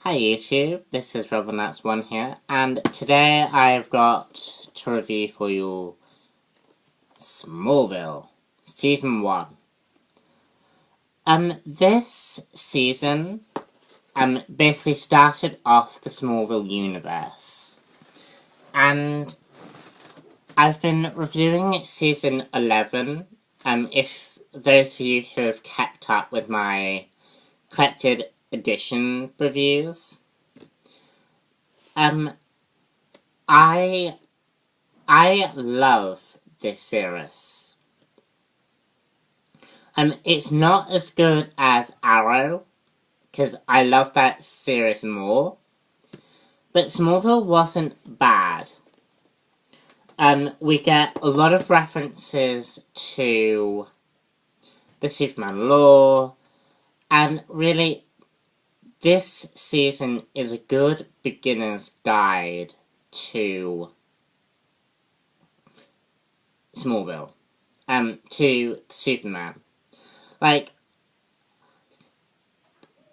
Hi YouTube, this is RobinNuts1 here, and today I've got to review for you Smallville, Season 1. This season, basically started off the Smallville universe, and I've been reviewing Season 11, if those of you who have kept up with my collected edition reviews. I love this series. It's not as good as Arrow, because I love that series more. But Smallville wasn't bad. We get a lot of references to the Superman lore, and really, this season is a good beginner's guide to Smallville, to Superman. Like,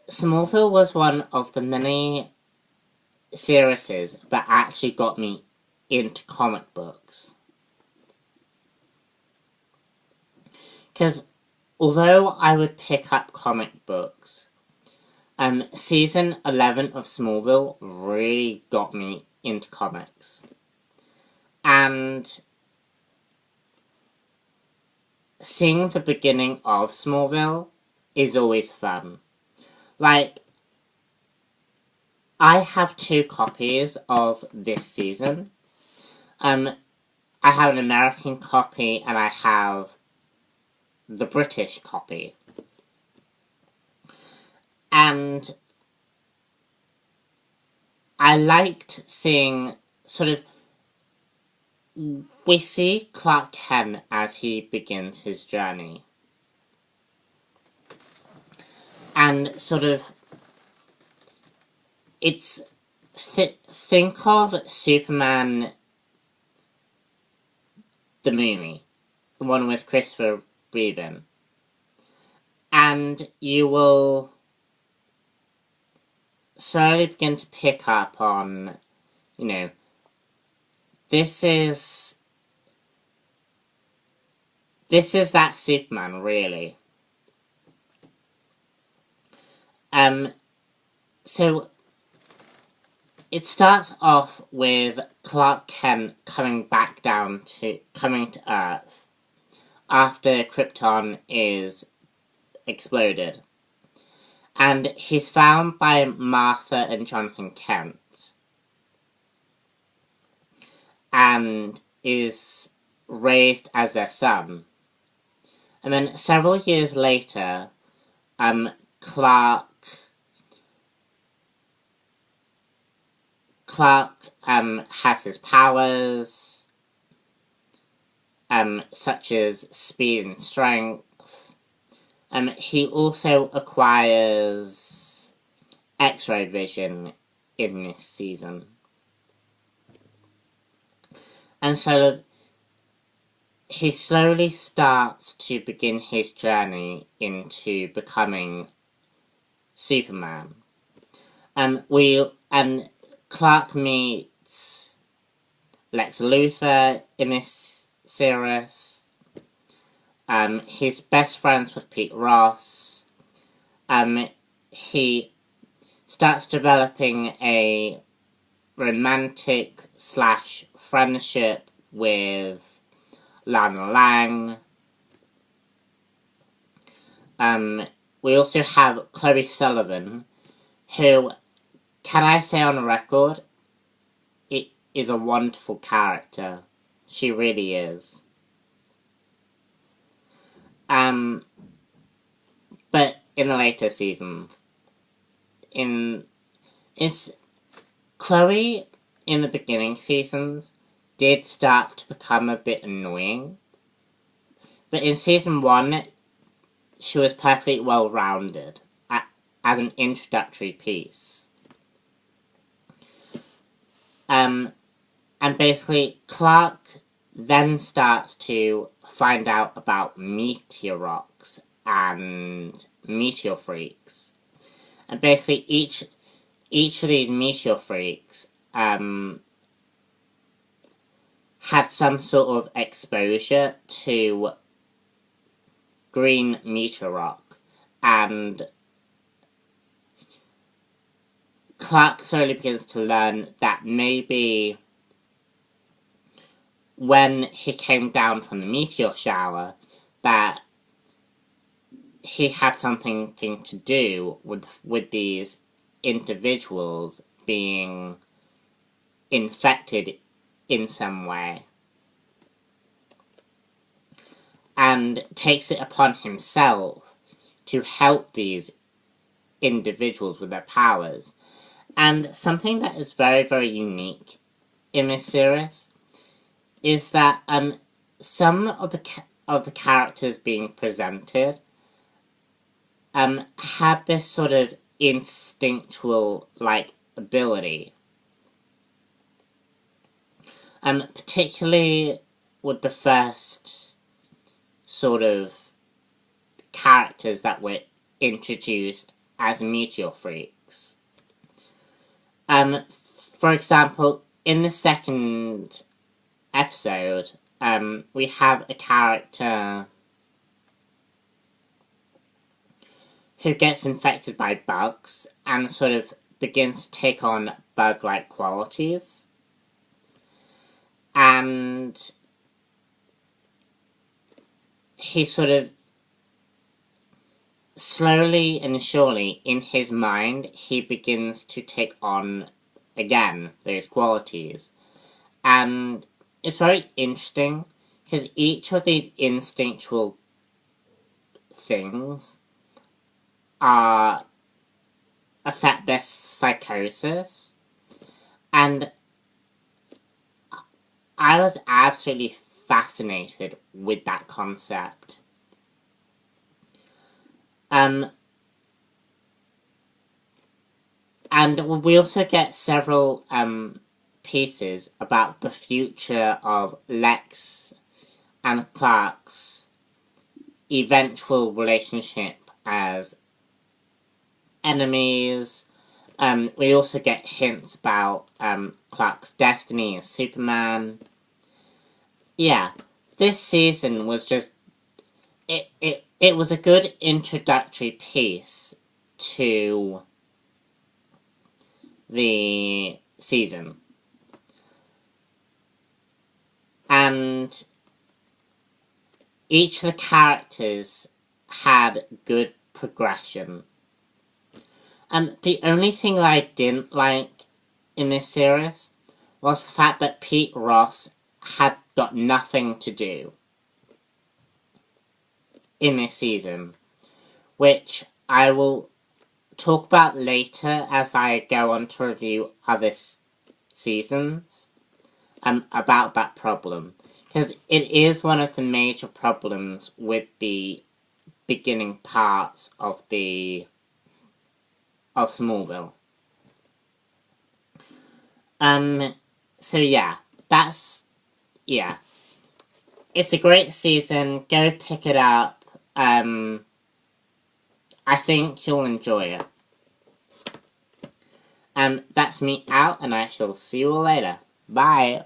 Smallville was one of the many series that actually got me into comic books. Because although I would pick up comic books, Season 11 of Smallville really got me into comics. And seeing the beginning of Smallville is always fun. Like, I have 2 copies of this season. I have an American copy and I have the British copy. And I liked seeing we see Clark Kent as he begins his journey. And it's, think of Superman, the movie, the one with Christopher Reeve, and you will slowly begin to pick up on, this is that Superman, really. So it starts off with Clark Kent coming to Earth after Krypton is exploded. And he's found by Martha and Jonathan Kent. And is raised as their son. And then several years later, Clark has his powers, such as speed and strength. He also acquires X-ray vision in this season. And so he slowly starts to begin his journey into becoming Superman. Clark meets Lex Luthor in this series. He's best friends with Pete Ross. He starts developing a romantic / friendship with Lana Lang. We also have Chloe Sullivan, who, can I say on record, it is a wonderful character. She really is. But in the later seasons, Chloe, in the beginning seasons, did start to become a bit annoying. But in Season 1, she was perfectly well-rounded as an introductory piece. And basically, Clark then starts to find out about meteor rocks and meteor freaks. And basically, each of these meteor freaks had some sort of exposure to green meteor rock, and Clark slowly begins to learn that maybe when he came down from the meteor shower, that he had something to do with these individuals being infected in some way, and takes it upon himself to help these individuals with their powers. And something that is very, very unique in this series is that some of the characters being presented have this sort of instinctual ability. Particularly with the first sort of characters that were introduced as meteor freaks. For example, in the second episode, we have a character who gets infected by bugs and sort of begins to take on bug-like qualities. And he sort of slowly and surely, in his mind, he begins to take on, again, those qualities. And it's very interesting, because each of these instinctual things affect their psychosis. And I was absolutely fascinated with that concept. And we also get several pieces about the future of Lex and Clark's eventual relationship as enemies. We also get hints about Clark's destiny as Superman. Yeah, this season was just... It was a good introductory piece to the season. And each of the characters had good progression. The only thing that I didn't like in this series was the fact that Pete Ross had got nothing to do in this season, which I will talk about later as I go on to review other seasons about that problem, because it is one of the major problems with the beginning parts of Smallville. So yeah, it's a great season. Go pick it up. I think you'll enjoy it. That's me out, and I shall see you all later. Bye!